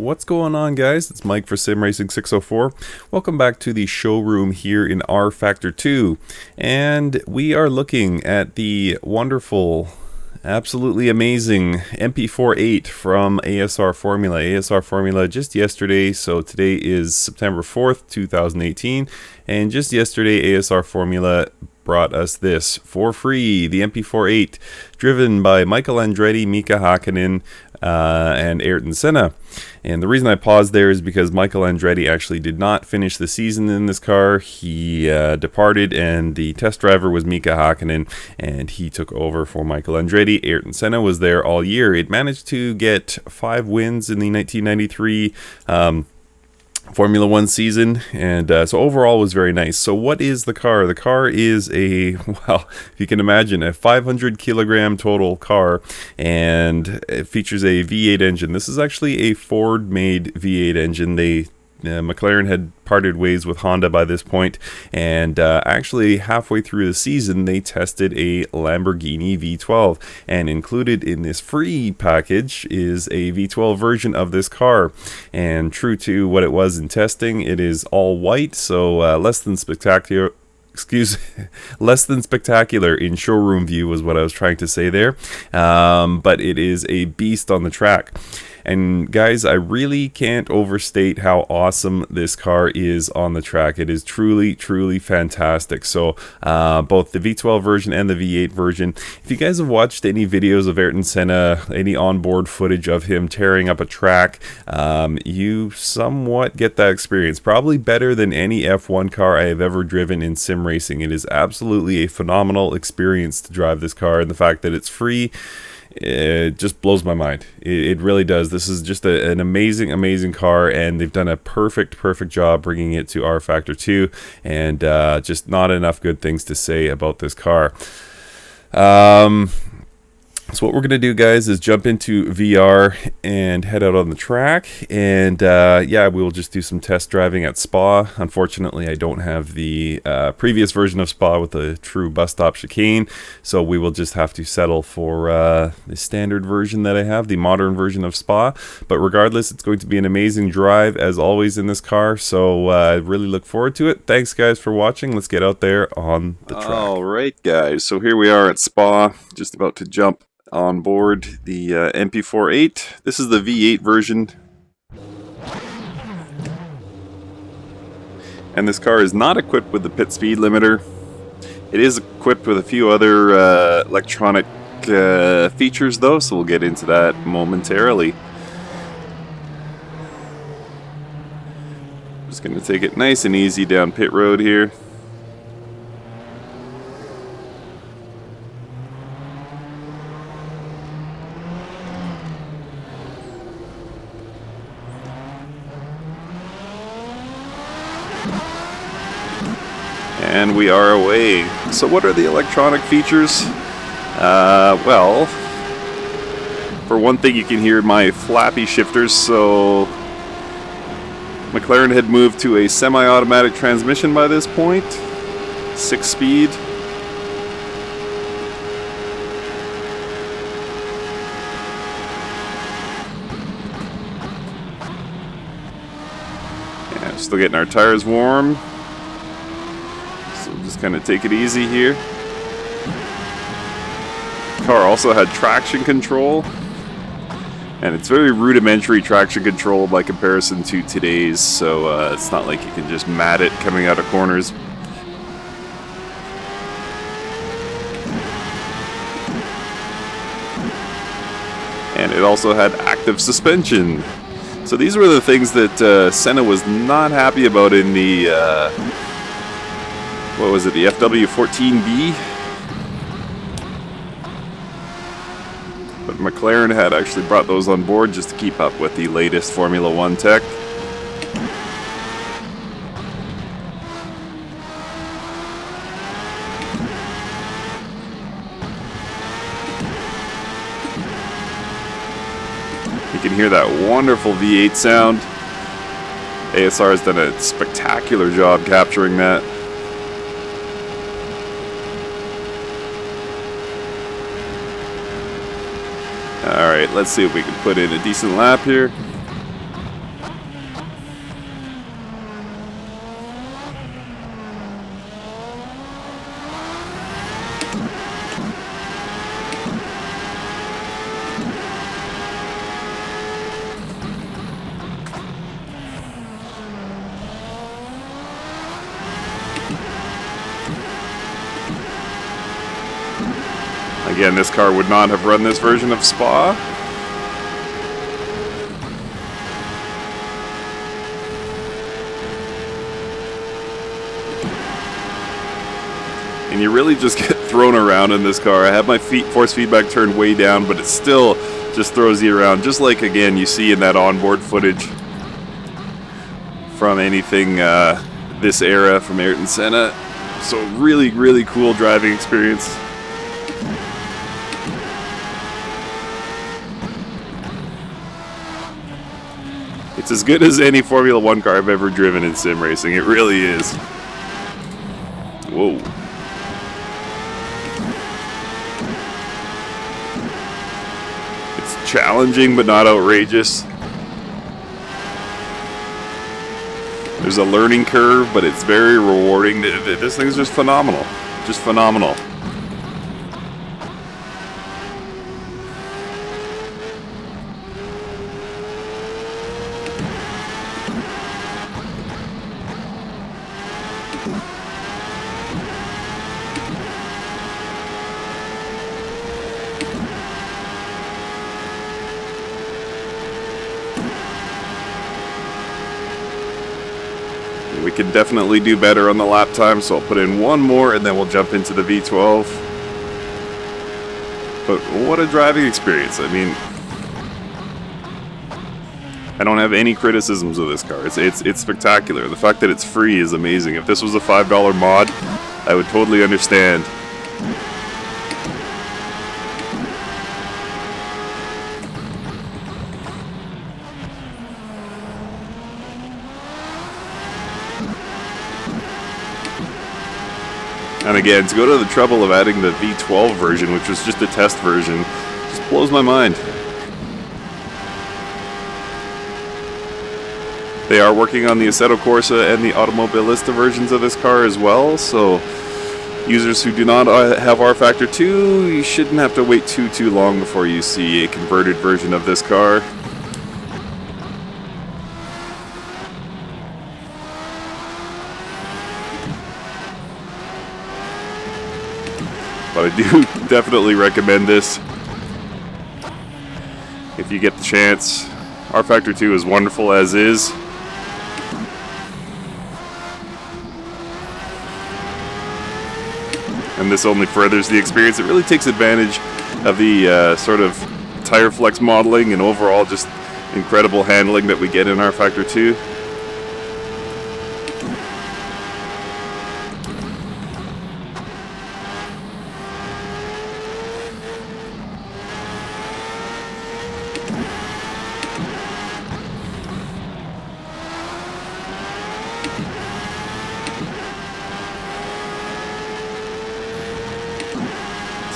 What's going on, guys? It's Mike for Sim Racing 604. Welcome back to the showroom here in rFactor 2. And we are looking at the wonderful, absolutely amazing MP4 from ASR Formula. ASR Formula just yesterday, so today is September 4th, 2018. And just yesterday, ASR Formula brought us this for free, the MP4 driven by Andretti, Mika Häkkinen, and Ayrton Senna. And the reason I paused there is because Andretti actually did not finish the season in this car. He departed, and the test driver was Mika Häkkinen, and he took over for Andretti. Ayrton Senna was there all year. It managed to get 5 wins in the 1993 Formula One season, and so overall was very nice. So what is the car? The car is a, well, if you can imagine, a 500 kilogram total car, and it features a V8 engine. This is actually a Ford made V8 engine. McLaren had parted ways with Honda by this point, and actually halfway through the season they tested a Lamborghini V12, and included in this free package is a V12 version of this car. And true to what it was in testing, it is all white, so less than spectacular in showroom view was what I was trying to say there, but it is a beast on the track. And guys, I really can't overstate how awesome this car is on the track. It is truly, truly fantastic. So both the V12 version and the V8 version. If you guys have watched any videos of Ayrton Senna, any onboard footage of him tearing up a track, you somewhat get that experience. Probably better than any F1 car I have ever driven in sim racing. It is absolutely a phenomenal experience to drive this car, and the fact that it's free, it just blows my mind. It really does. This is just an amazing car, and they've done a perfect job bringing it to rFactor 2, and just not enough good things to say about this car. So what we're going to do, guys, is jump into VR and head out on the track, and yeah, we will just do some test driving at Spa. Unfortunately, I don't have the previous version of Spa with the true bus stop chicane, so we will just have to settle for the standard version that I have, the modern version of Spa. But regardless, it's going to be an amazing drive, as always, in this car, so I really look forward to it. Thanks, guys, for watching. Let's get out there on the track. Alright, guys, so here we are at Spa, just about to jump on board the MP4 This is the V8 version, and this car is not equipped with the pit speed limiter. It is equipped with a few other electronic features though, so we'll get into that momentarily. Just going to take it nice and easy down pit road here. And we are away. So what are the electronic features? Well, for one thing, you can hear my flappy shifters. So McLaren had moved to a semi-automatic transmission by this point, 6-speed. Yeah, still getting our tires warm. Just kind of take it easy here. The car also had traction control, and it's very rudimentary traction control by comparison to today's, so it's not like you can just mat it coming out of corners. And it also had active suspension. So these were the things that Senna was not happy about in the what was it, the FW14B? But McLaren had actually brought those on board just to keep up with the latest Formula One tech. You can hear that wonderful V8 sound. ASR has done a spectacular job capturing that. Alright, let's see if we can put in a decent lap here. Again, this car would not have run this version of Spa. And you really just get thrown around in this car. I have my force feedback turned way down, but it still just throws you around, just like, again, you see in that onboard footage from anything this era from Ayrton Senna. So really, really cool driving experience. It's as good as any Formula 1 car I've ever driven in sim racing. It really is. Whoa. It's challenging, but not outrageous. There's a learning curve, but it's very rewarding. This thing's just phenomenal. Just phenomenal. We can definitely do better on the lap time, so I'll put in one more and then we'll jump into the V12. But what a driving experience. I mean, I don't have any criticisms of this car. It's spectacular. The fact that it's free is amazing. If this was a $5 mod, I would totally understand. And again, to go to the trouble of adding the V12 version, which was just a test version, just blows my mind. They are working on the Assetto Corsa and the Automobilista versions of this car as well, so users who do not have rFactor 2, you shouldn't have to wait too long before you see a converted version of this car. But I do definitely recommend this if you get the chance. rFactor 2 is wonderful as is. And this only furthers the experience. It really takes advantage of the sort of tire flex modeling and overall just incredible handling that we get in rFactor 2.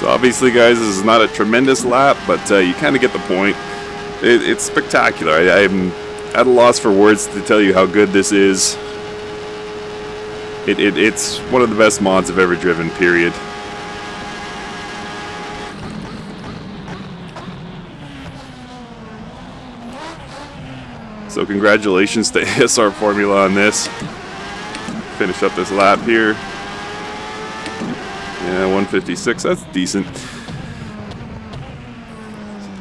So obviously, guys, this is not a tremendous lap, but you kind of get the point. It's spectacular. I'm at a loss for words to tell you how good this is. It's one of the best mods I've ever driven, period. So congratulations to ASR Formula on this. Finish up this lap here. Yeah, 156, that's decent.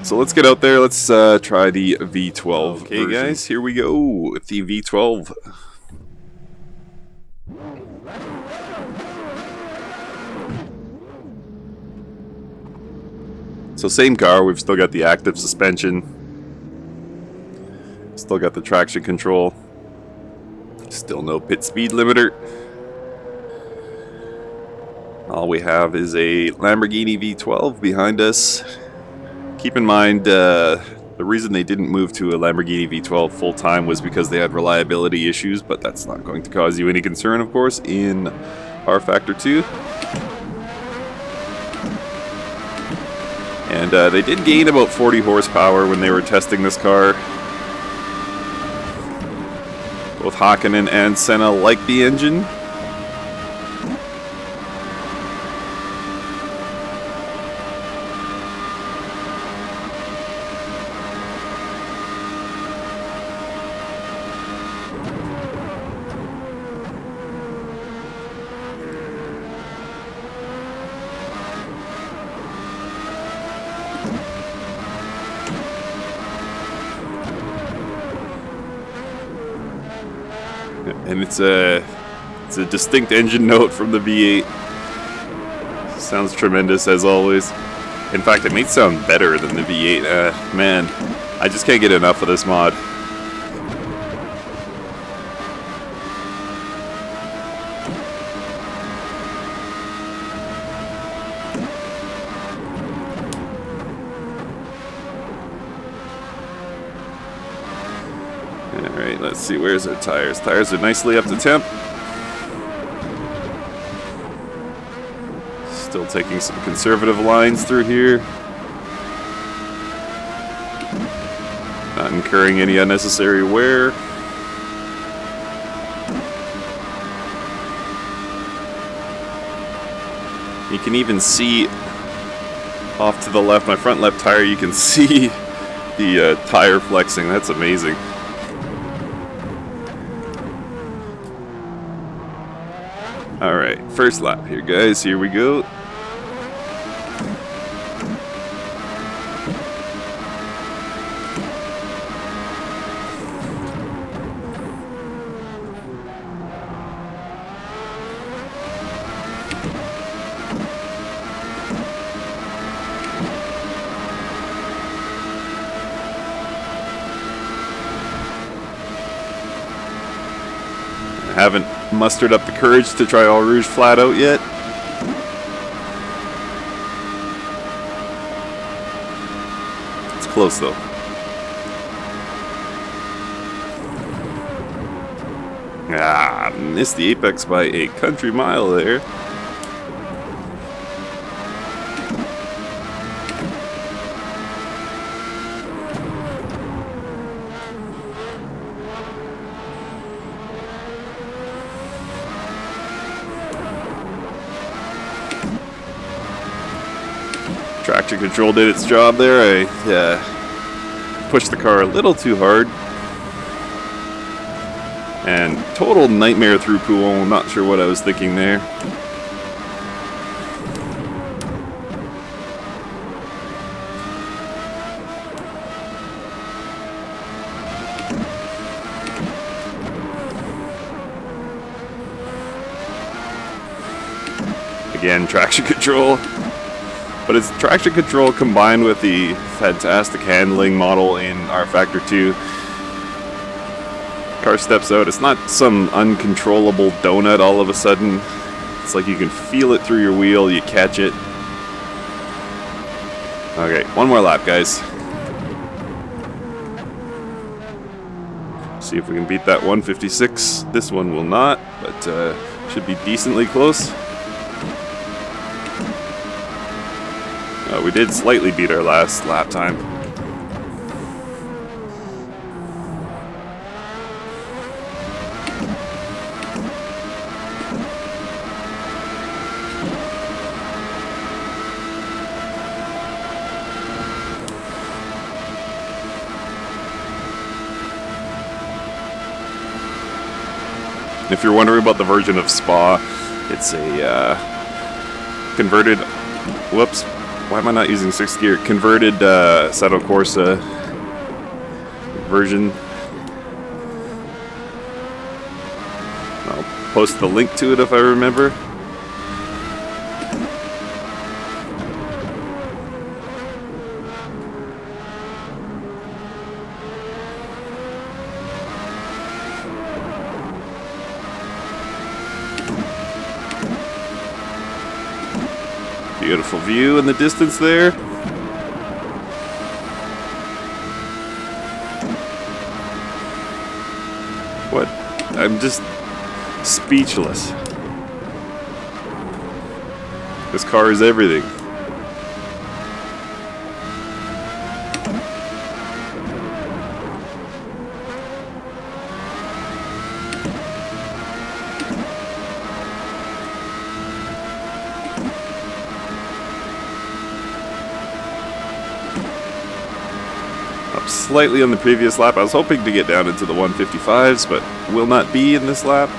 So let's get out there, let's try the V12 Okay version. Guys, here we go with the V12. So same car, we've still got the active suspension. Still got the traction control. Still no pit speed limiter. All we have is a Lamborghini V12 behind us. Keep in mind, the reason they didn't move to a Lamborghini V12 full-time was because they had reliability issues, but that's not going to cause you any concern, of course, in rFactor 2. And they did gain about 40 horsepower when they were testing this car. Both Häkkinen and Senna like the engine. and it's a distinct engine note from the V8. Sounds tremendous as always. In fact, it may sound better than the V8. Man, I just can't get enough of this mod. Alright, let's see, where's our tires? Tires are nicely up to temp. Still taking some conservative lines through here. Not incurring any unnecessary wear. You can even see off to the left, my front left tire, you can see the tire flexing. That's amazing. Alright, first lap here, guys. Here we go. I haven't mustered up the courage to try All Rouge flat out yet. It's close though. Ah, missed the apex by a country mile there. Traction control did its job there. I pushed the car a little too hard. And total nightmare through Pool. Not sure what I was thinking there. Again, traction control. But it's traction control combined with the fantastic handling model in rFactor 2. Car steps out. It's not some uncontrollable donut all of a sudden. It's like you can feel it through your wheel. You catch it. Okay, one more lap, guys. See if we can beat that 156. This one will not, but should be decently close. We did slightly beat our last lap time. If you're wondering about the version of Spa, it's a converted... Whoops. Why am I not using 6th gear? Converted Assetto Corsa version. I'll post the link to it if I remember. Beautiful view in the distance there. What? I'm just speechless. This car is everything. Slightly on the previous lap. I was hoping to get down into the 155s, but will not be in this lap.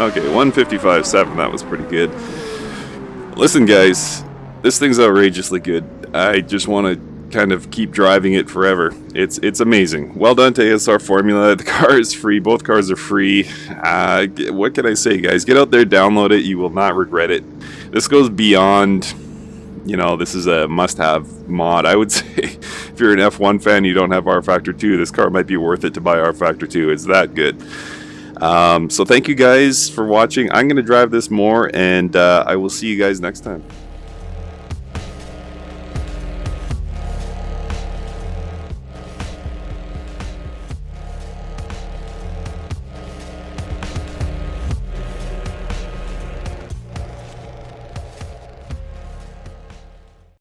Okay, 155.7, that was pretty good. Listen, guys, this thing's outrageously good. I just want to kind of keep driving it forever. It's amazing. Well done to ASR Formula. The car is free. Both cars are free. What can I say, guys? Get out there, download it. You will not regret it. This goes beyond, you know, this is a must-have mod. I would say if you're an F1 fan, you don't have rFactor 2, this car might be worth it to buy rFactor 2. It's that good. So thank you guys for watching. I'm going to drive this more, and I will see you guys next time.